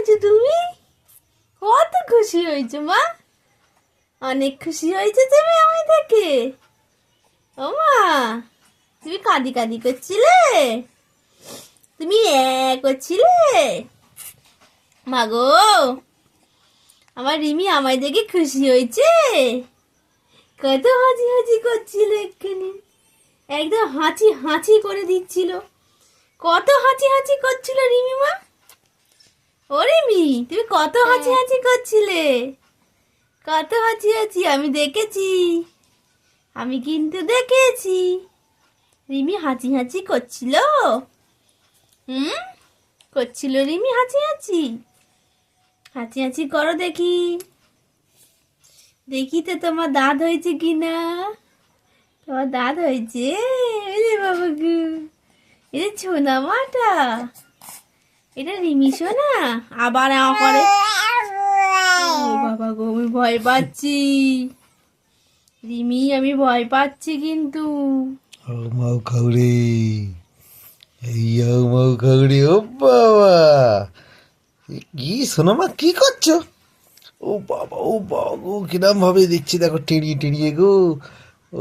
হয়েছো তুমি? কত খুশি হয়েছো মা? অনেক খুশি হয়েছে তুমি আমি থেকে। ও মা, তুমি কাঁদি কাঁদি করছিলে? তুমি করছিলে? মা গো, আমার রিমি আমায় দেখে খুশি হয়েছে। কত হাঁচি হাঁচি করছিল এক্ষুনি, একদম হাঁচি হাঁচি করে দিচ্ছিল। কত হাঁচি হাঁচি করছিল রিমি মা। ও রিমি, তুমি কত হাঁচি হাঁচি করছিলে? কত হাঁচি হাঁচি আমি দেখেছি, আমি কিন্তু দেখেছি। রিমি হাঁচি হাঁচি করছিল। হুম, করছিল রিমি হাঁচি হাঁচি। হাঁচি হাঁচি করো দেখি, দেখি তো তোমার দাঁত হয়েছে কিনা। তোমার দাঁত হয়েছে? এরে বাবা গু, এটা ছোনা মাটা, এটা রিমি সোনা। আবার করে। ও বাবা গো, আমি ভয় পাচ্ছি রিমি, আমি ভয় পাচ্ছি কিন্তু। মাও খাওরে, এই মাও খাওরে। ও বাবা, কি শোনো মা, কি করছো? ও বাবা, ও বাবা গো, কিরম ভাবে দেখছি দেখো, টেড়িয়ে টেড়িয়ে গো।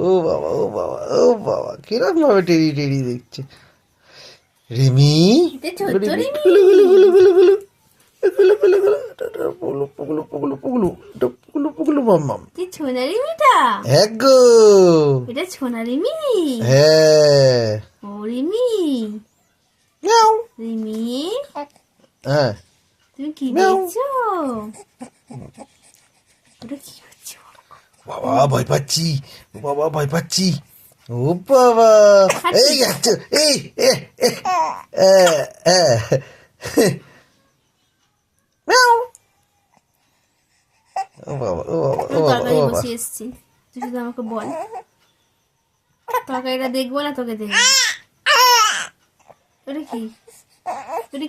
ও বাবা, ও বাবা, ও বাবা, কিরম ভাবে টেড়িয়ে টেড়িয়ে দেখছে। রিমি, এটা ছোট্ট রিমি, রিমি। গুলু গুলু গুলু গুলু গুলু গুলু গুলু গুলু, পুগুলু পুগুলু পুগুলু পুগুলু, পুগুলু পুগুলু মাম মাম। কি ছোনা রিমিটা? হ্যাঁ গো, এটা ছোনা রিমি। হ্যাঁ। ও রিমি, মিয়াও। রিমি হ্যাঁ, তুমি কি মিয়াও। দেখছো? ওটা কি হচ্ছে? বাবা ভয় পাচ্ছি, ও বাবা ভয় পাচ্ছি। ও বাবা, এই যাচ্ছে, এই এ এ এ এ মিয়াও। ও বাবা, ও বাবা, ও আমি বাবা, ও তরকারি বাবা। বসিয়ে এসছি, তুই শুধু আমাকে বল। তরকারিটা দেখবো না তোকে দেখবো? ওটা কি? ওটা